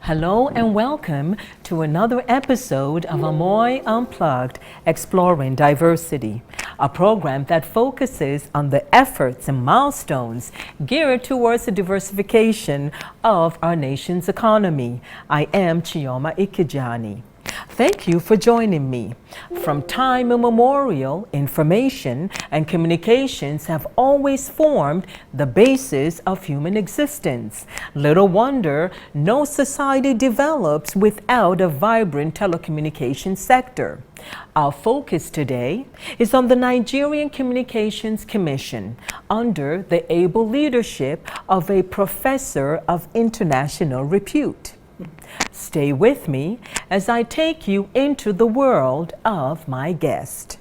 Hello and welcome to another episode of AMOI Unplugged, Exploring Diversity, a program that focuses on the efforts and milestones geared towards the diversification of our nation's economy. I am Chioma Ikejiani. Thank you for joining me. From time immemorial, information and communications have always formed the basis of human existence. Little wonder no society develops without a vibrant telecommunications sector. Our focus today is on the Nigerian Communications Commission under the able leadership of a professor of international repute. Stay with me as I take you into the world of my guest.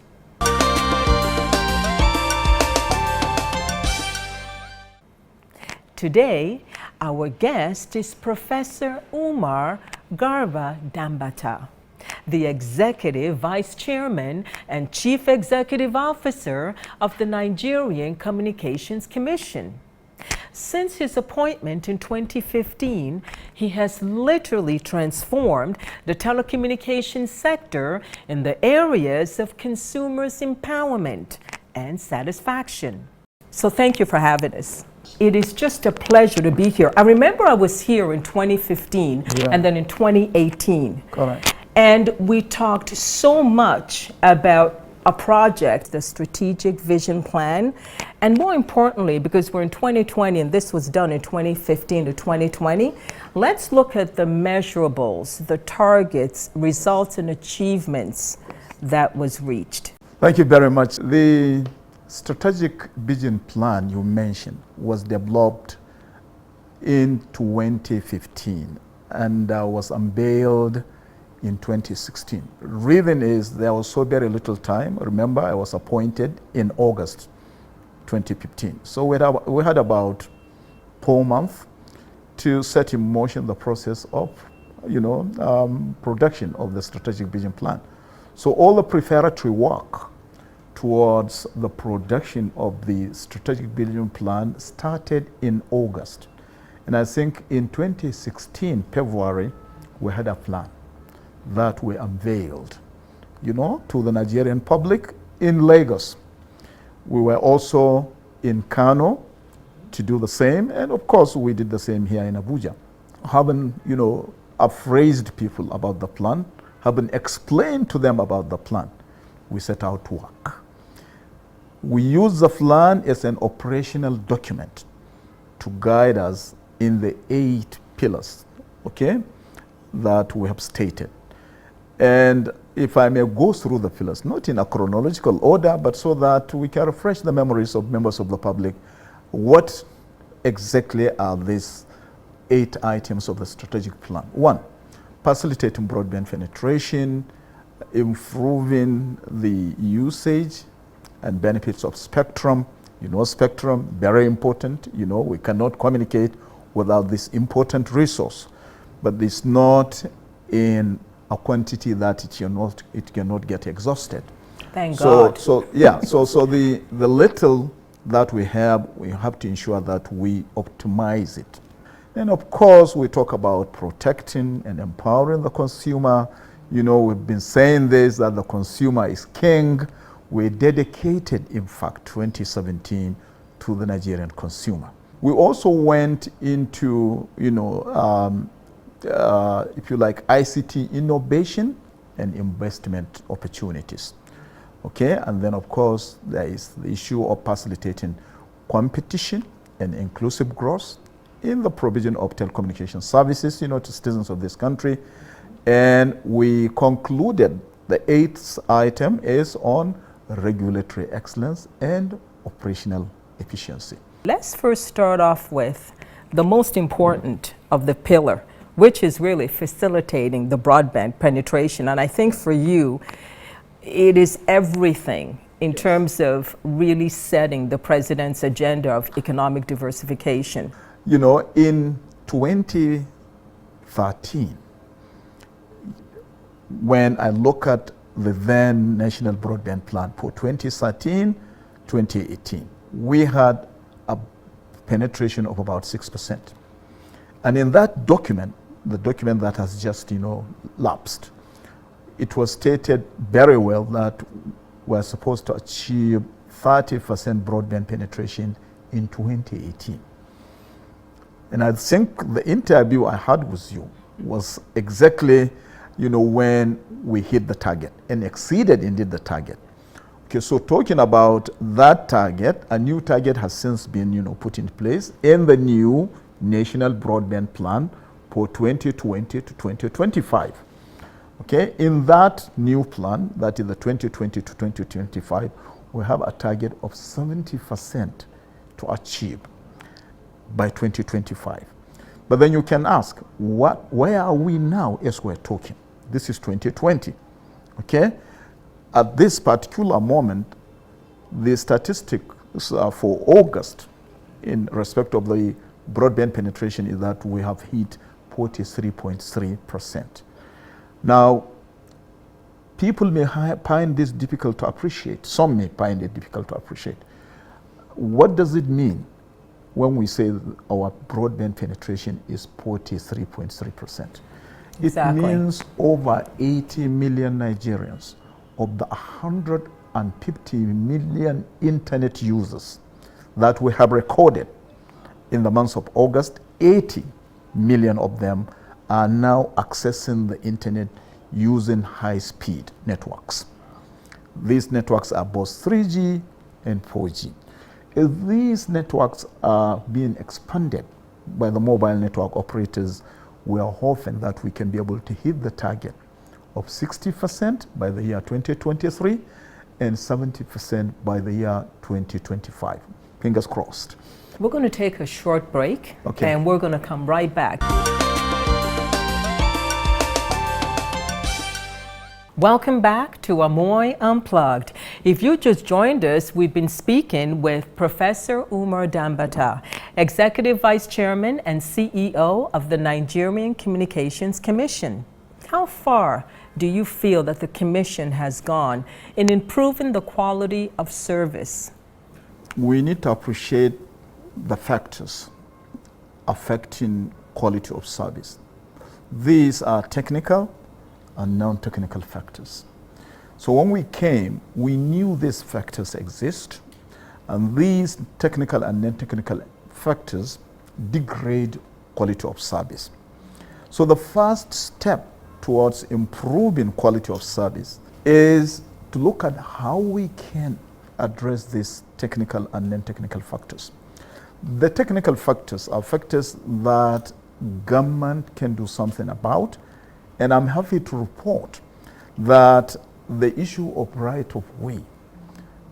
Today, our guest is Professor Umar Garba Danbatta, the Executive Vice Chairman and Chief Executive Officer of the Nigerian Communications Commission. Since his appointment in 2015, he has literally transformed the telecommunications sector in the areas of consumers' empowerment and satisfaction. So thank you for having us. It is just a pleasure to be here. I remember I was here in 2015 and then in 2018. Correct. And we talked so much about a project, the strategic vision plan, and more importantly, because we're in 2020 and this was done in 2015 to 2020, let's look at the measurables, the targets, results, and achievements that was reached. Thank you very much. The strategic vision plan you mentioned was developed in 2015 and was unveiled in 2016. Reason is there was so very little time. Remember, I was appointed in August 2015. So we had about 4 months to set in motion the process of, production of the strategic vision plan. So all the preparatory work towards the production of the strategic vision plan started in August. And I think in 2016, February, we had a plan that we unveiled, to the Nigerian public in Lagos. We were also in Kano to do the same, and of course we did the same here in Abuja. Having, appraised people about the plan, having explained to them about the plan, we set out to work. We use the plan as an operational document to guide us in the 8 pillars, that we have stated. And if I may go through the pillars, not in a chronological order, but so that we can refresh the memories of members of the public, what exactly are these 8 items of the strategic plan? 1, facilitating broadband penetration, improving the usage and benefits of spectrum. Spectrum, very important. We cannot communicate without this important resource, but it's not in a quantity that it cannot get exhausted. Thank God. So the little that we have to ensure that we optimize it. And of course, we talk about protecting and empowering the consumer. We've been saying this, that the consumer is king. We dedicated, in fact, 2017 to the Nigerian consumer. We also went into, if you like, ICT innovation and investment opportunities. And then of course there is the issue of facilitating competition and inclusive growth in the provision of telecommunication services, to citizens of this country. And we concluded the 8th item is on regulatory excellence and operational efficiency. Let's first start off with the most important of the pillar, which is really facilitating the broadband penetration. And I think for you, it is everything in terms of really setting the president's agenda of economic diversification. In 2013, when I look at the then National Broadband Plan for 2013-2018, we had a penetration of about 6%. And in that document, the document that has just, lapsed, it was stated very well that we're supposed to achieve 30% broadband penetration in 2018. And I think the interview I had with you was exactly, when we hit the target and exceeded indeed the target. Okay, so talking about that target, a new target has since been, put in place in the new National Broadband Plan for 2020 to 2025. Okay, in that new plan, that is the 2020 to 2025, we have a target of 70% to achieve by 2025. But then you can ask, where are we now as we're talking? This is 2020, okay? At this particular moment, the statistics for August in respect of the broadband penetration is that we have hit 43.3%. Now, people may find this difficult to appreciate. Some may find it difficult to appreciate. What does it mean when we say our broadband penetration is 43.3%? Exactly. It means over 80 million Nigerians of the 150 million internet users that we have recorded in the month of August, 80 million of them are now accessing the internet using high-speed networks. These networks are both 3G and 4G. If these networks are being expanded by the mobile network operators, we are hoping that we can be able to hit the target of 60% by the year 2023 and 70% by the year 2025. Fingers crossed. We're going to take a short break, okay, and we're going to come right back. Welcome back to AMOI Unplugged. If you just joined us, we've been speaking with Professor Umar Danbatta, Executive Vice Chairman and CEO of the Nigerian Communications Commission. How far do you feel that the Commission has gone in improving the quality of service? We need to appreciate the factors affecting quality of service. These are technical and non-technical factors. So when we came, we knew these factors exist, and these technical and non-technical factors degrade quality of service. So the first step towards improving quality of service is to look at how we can address these technical and non-technical factors. The technical factors are factors that government can do something about, and I'm happy to report that the issue of right of way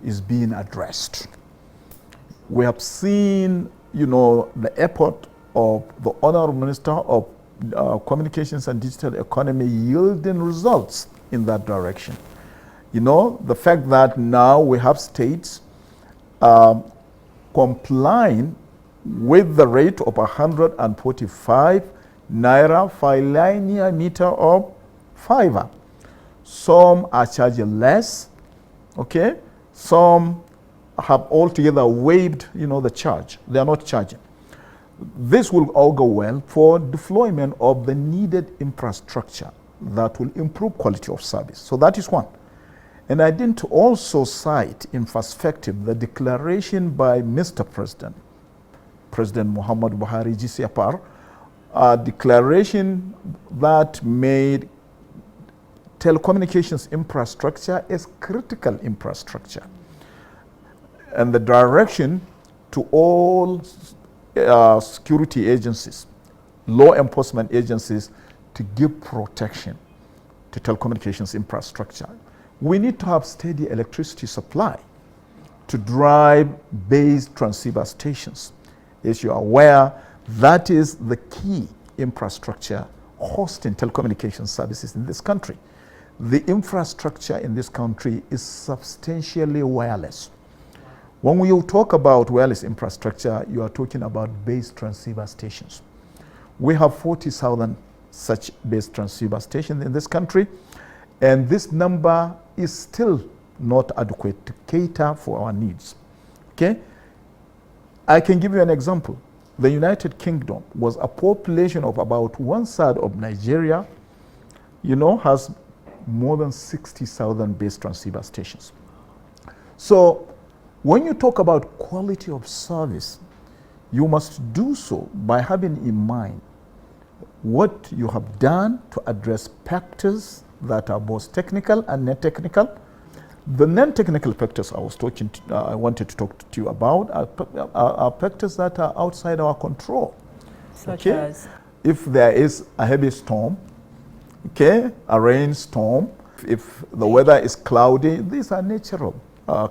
is being addressed. We have seen, the effort of the Honorable Minister of Communications and Digital Economy yielding results in that direction. The fact that now we have states complying with the rate of 145 naira for a linear meter of fiber. Some are charging less, okay? Some have altogether waived, the charge. They are not charging. This will all go well for deployment of the needed infrastructure that will improve quality of service. So that is one. And I didn't also cite in perspective the declaration by Mr. President, President Muhammad Buhari GCPR, a declaration that made telecommunications infrastructure as critical infrastructure, and the direction to all security agencies, law enforcement agencies, to give protection to telecommunications infrastructure. We need to have steady electricity supply to drive base transceiver stations. As you are aware, that is the key infrastructure hosting telecommunications services in this country. The infrastructure in this country is substantially wireless. When we talk about wireless infrastructure, you are talking about base transceiver stations. We have 40,000 such base transceiver stations in this country, and this number is still not adequate to cater for our needs. Okay? I can give you an example. the United Kingdom was a population of about 1/3 of Nigeria, has more than 60,000 base transceiver stations. So when you talk about quality of service, you must do so by having in mind what you have done to address factors that are both technical and non-technical. The non-technical factors I wanted to talk to you about are factors that are outside our control. Such as? If there is a heavy storm, a rainstorm, if the weather is cloudy, these are natural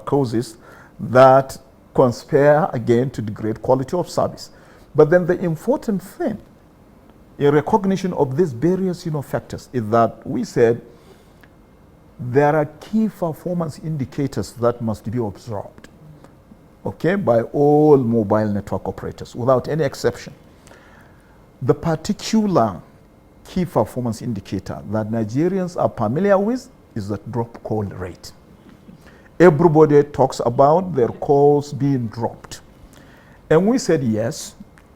causes that conspire again to degrade quality of service. But then the important thing in recognition of these various factors is that we said there are key performance indicators that must be observed, by all mobile network operators without any exception. The particular key performance indicator that Nigerians are familiar with is the drop call rate. Everybody talks about their calls being dropped. And we said yes,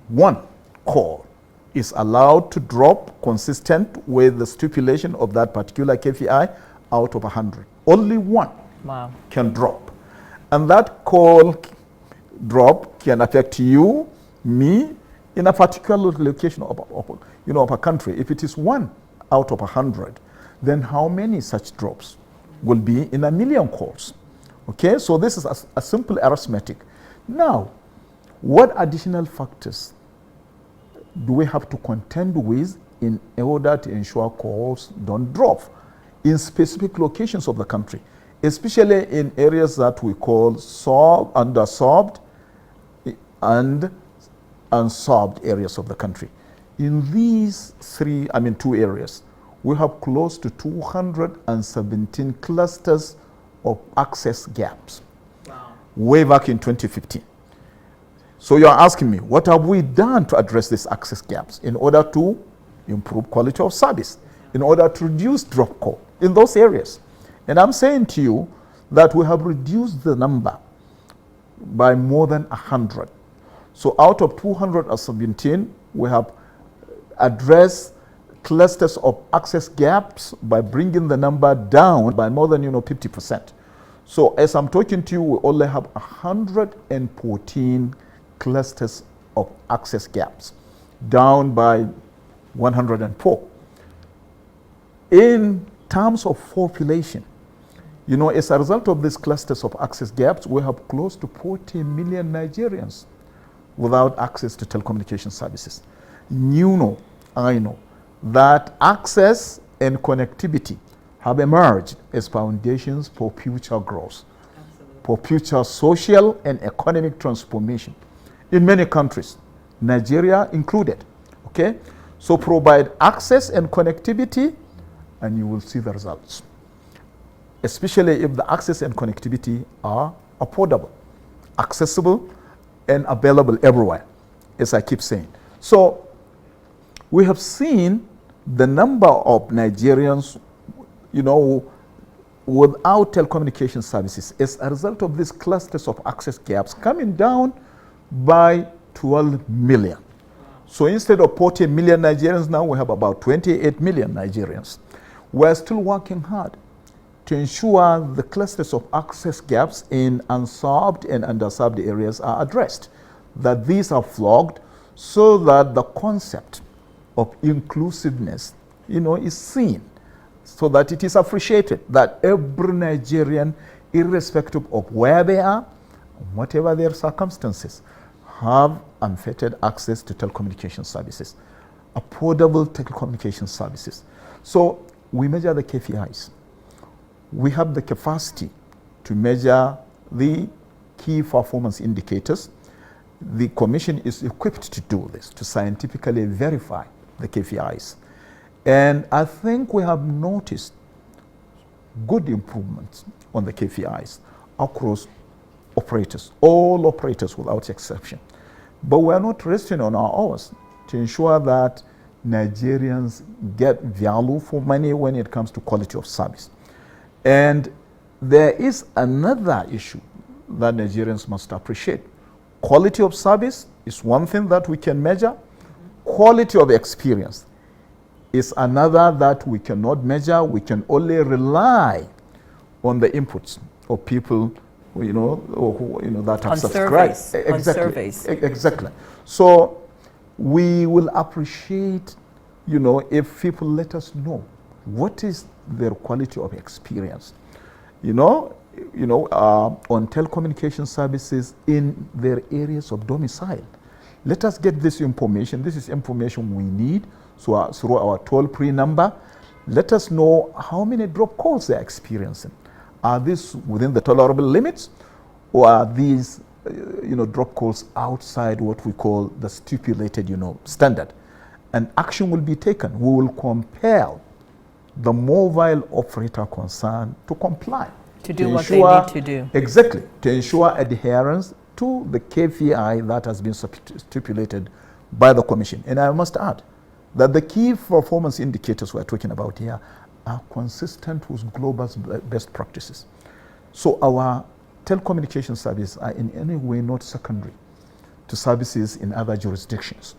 one call is allowed to drop consistent with the stipulation of that particular KPI out of 100. Only one can drop. And that call drop can affect you, me, in a particular location of a country. If it is 1 out of 100, then how many such drops will be in a million calls? So this is a simple arithmetic. Now, what additional factors do we have to contend with in order to ensure calls don't drop in specific locations of the country, especially in areas that we call underserved and unserved areas of the country? In these two areas, we have close to 217 clusters of access gaps. Way back in 2015. So you're asking me, what have we done to address these access gaps in order to improve quality of service, in order to reduce drop call in those areas? And I'm saying to you that we have reduced the number by more than 100. So out of 217, we have addressed clusters of access gaps by bringing the number down by more than 50%. So as I'm talking to you, we only have 114 clusters of access gaps, down by 104. In terms of population, as a result of these clusters of access gaps, we have close to 40 million Nigerians without access to telecommunication services. I know that access and connectivity have emerged as foundations for future growth, for future social and economic transformation in many countries, Nigeria included. So provide access and connectivity and you will see the results, especially if the access and connectivity are affordable, accessible, and available everywhere, as I keep saying. So we have seen the number of Nigerians, without telecommunication services as a result of these clusters of access gaps coming down by 12 million. So instead of 40 million Nigerians now, we have about 28 million Nigerians. We're still working hard to ensure the clusters of access gaps in unserved and underserved areas are addressed, that these are flogged so that the concept of inclusiveness, is seen, so that it is appreciated that every Nigerian, irrespective of where they are, whatever their circumstances, have unfettered access to telecommunication services, affordable telecommunication services. So we measure the KPIs. We have the capacity to measure the key performance indicators. The Commission is equipped to do this, to scientifically verify the KPIs. And I think we have noticed good improvements on the KPIs across operators, all operators without exception. But we are not resting on our oars to ensure that Nigerians get value for money when it comes to quality of service. And there is another issue that Nigerians must appreciate. Quality of service is one thing that we can measure. Quality of experience is another that we cannot measure. We can only rely on the inputs of people, that have subscribed. Exactly. So we will appreciate, if people let us know what is their quality of experience. On telecommunication services in their areas of domicile. Let us get this information. This is information we need. So through our toll-free number, let us know how many drop calls they're experiencing. Are these within the tolerable limits, or are these, drop calls outside what we call the stipulated, standard? And action will be taken. We will compel the mobile operator concerned to comply. To do what they need to do. Exactly. To ensure adherence to the KPI that has been stipulated by the Commission. And I must add that the key performance indicators we're talking about here are consistent with global best practices. So our telecommunication services are in any way not secondary to services in other jurisdictions.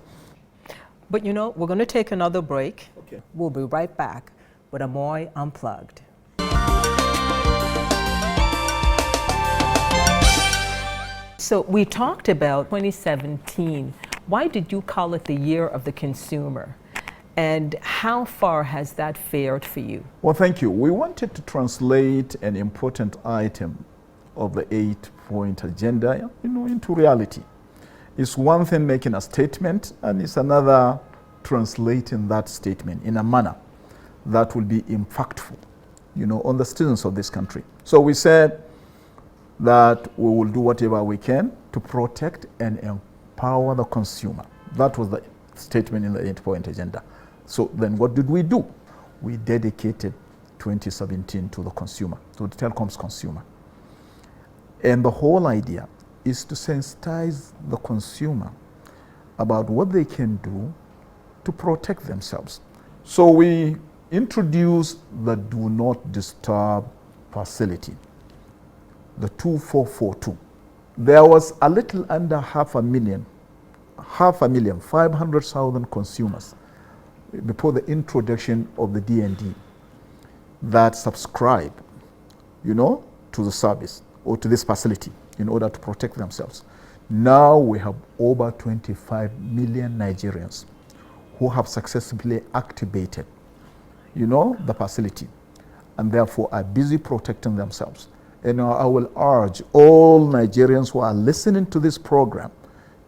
But we're going to take another break. Okay. We'll be right back with AMOI Unplugged. So we talked about 2017. Why did you call it the year of the consumer? And how far has that fared for you? Well, thank you. We wanted to translate an important item of the 8-point agenda, into reality. It's one thing making a statement, and it's another translating that statement in a manner that will be impactful, on the citizens of this country. So we said that we will do whatever we can to protect and empower the consumer. That was the statement in the 8-point agenda. So then what did we do? We dedicated 2017 to the consumer, to the telecoms consumer. And the whole idea is to sensitize the consumer about what they can do to protect themselves. So we introduced the Do Not Disturb facility, the 2442. There was a little under 500,000 consumers before the introduction of the DND that subscribe, to the service or to this facility in order to protect themselves. Now we have over 25 million Nigerians who have successfully activated, the facility, and therefore are busy protecting themselves. And I will urge all Nigerians who are listening to this program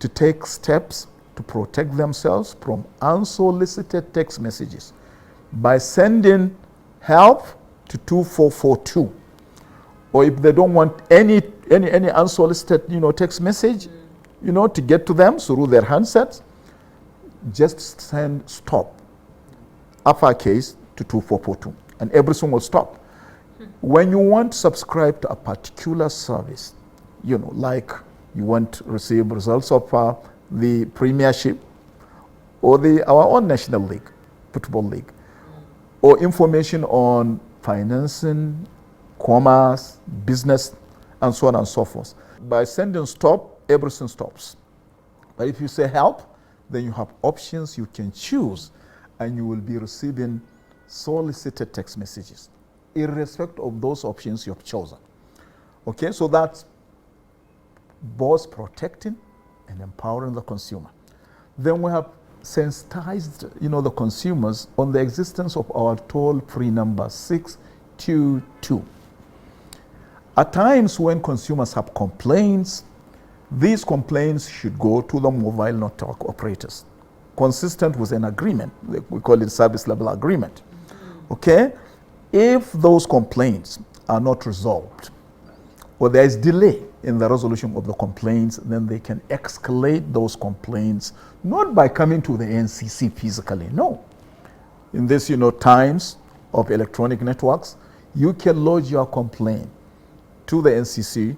to take steps to protect themselves from unsolicited text messages by sending help to 2442. Or if they don't want any unsolicited, text message, to get to them through their handsets, just send stop, uppercase, to 2442, and everything will stop. When you want to subscribe to a particular service, like you want to receive results of the Premiership or our own National League, Football League, or information on financing, commerce, business, and so on and so forth. By sending stop, everything stops. But if you say help, then you have options you can choose, and you will be receiving solicited text messages, irrespective of those options you have chosen. Okay, so that's both protecting and empowering the consumer. Then we have sensitized, the consumers on the existence of our toll-free number 622. At times when consumers have complaints, these complaints should go to the mobile network operators, consistent with an agreement. We call it service level agreement. Okay? If those complaints are not resolved, or there is delay in the resolution of the complaints, then they can escalate those complaints, not by coming to the NCC physically, no. In this, times of electronic networks, you can lodge your complaint to the NCC,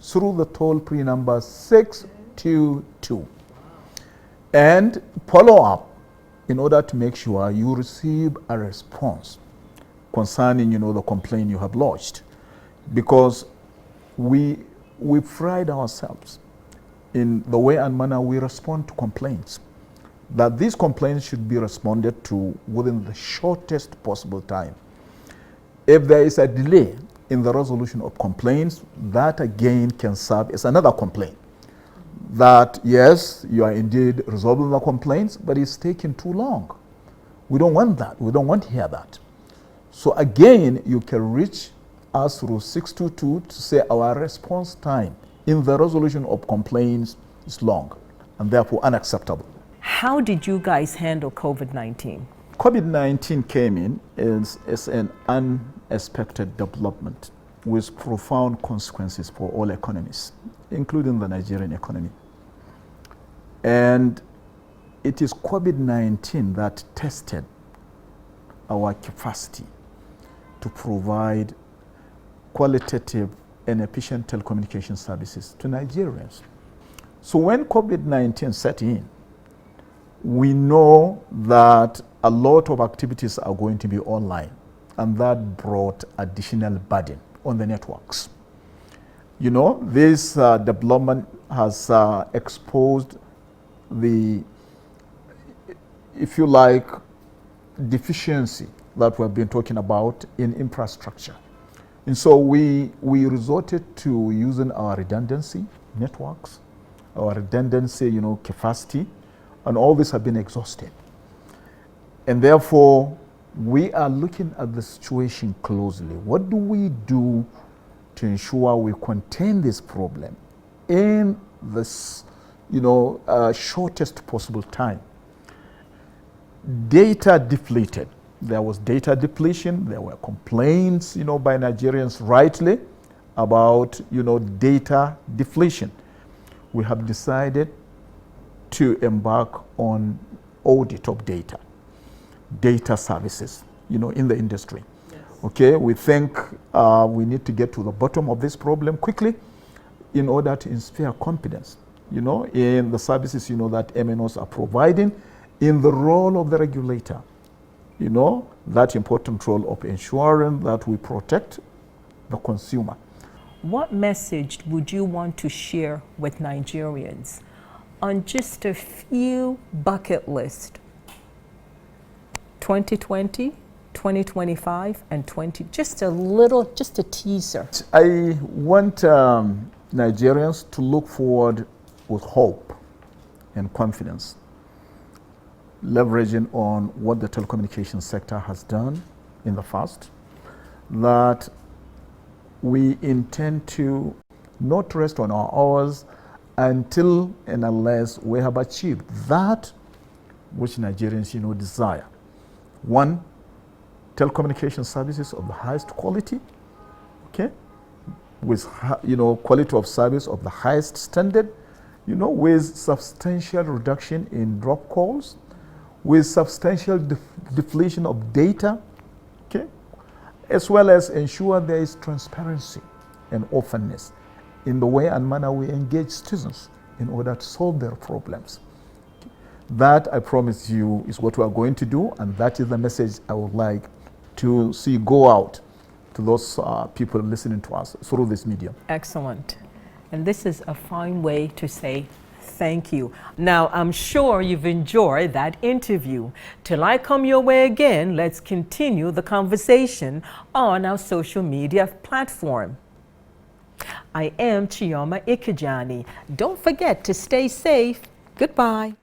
through the toll-free number 622. And follow up in order to make sure you receive a response concerning, the complaint you have lodged. Because we pride ourselves in the way and manner we respond to complaints, that these complaints should be responded to within the shortest possible time. If there is a delay in the resolution of complaints, that again can serve as another complaint. That yes, you are indeed resolving the complaints, but it's taking too long. We don't want that. We don't want to hear that. So again, you can reach us through 622 to say our response time in the resolution of complaints is long and therefore unacceptable. How did you guys handle COVID-19? COVID-19 came in as an unexpected development with profound consequences for all economies, including the Nigerian economy. And it is COVID-19 that tested our capacity to provide qualitative and efficient telecommunication services to Nigerians. So when COVID-19 set in, we know that a lot of activities are going to be online, and that brought additional burden on the networks. You know, this development has exposed the, if you like, deficiency that we've been talking about in infrastructure. And so we resorted to using our redundancy networks, our redundancy, capacity, and all this have been exhausted. And therefore, we are looking at the situation closely. What do we do to ensure we contain this problem in this, shortest possible time? Data depleted. There was data depletion. There were complaints, by Nigerians rightly about, data depletion. We have decided to embark on audit of data services, in the industry. Yes. Okay, we think we need to get to the bottom of this problem quickly in order to inspire confidence, in the services, that MNOs are providing, in the role of the regulator, that important role of ensuring that we protect the consumer. What message would you want to share with Nigerians on just a few bucket lists? 2020, 2025, and just a teaser. I want Nigerians to look forward with hope and confidence, leveraging on what the telecommunications sector has done in the past, that we intend to not rest on our oars until and unless we have achieved that which Nigerians, desire. One, telecommunication services of the highest quality, okay, with, quality of service of the highest standard, with substantial reduction in drop calls, with substantial depletion of data, okay, as well as ensure there is transparency and openness in the way and manner we engage citizens in order to solve their problems. That, I promise you, is what we are going to do, and that is the message I would like to see go out to those people listening to us through this medium. Excellent. And this is a fine way to say thank you. Now, I'm sure you've enjoyed that interview. Till I come your way again, let's continue the conversation on our social media platform. I am Chioma Ikejiani. Don't forget to stay safe. Goodbye.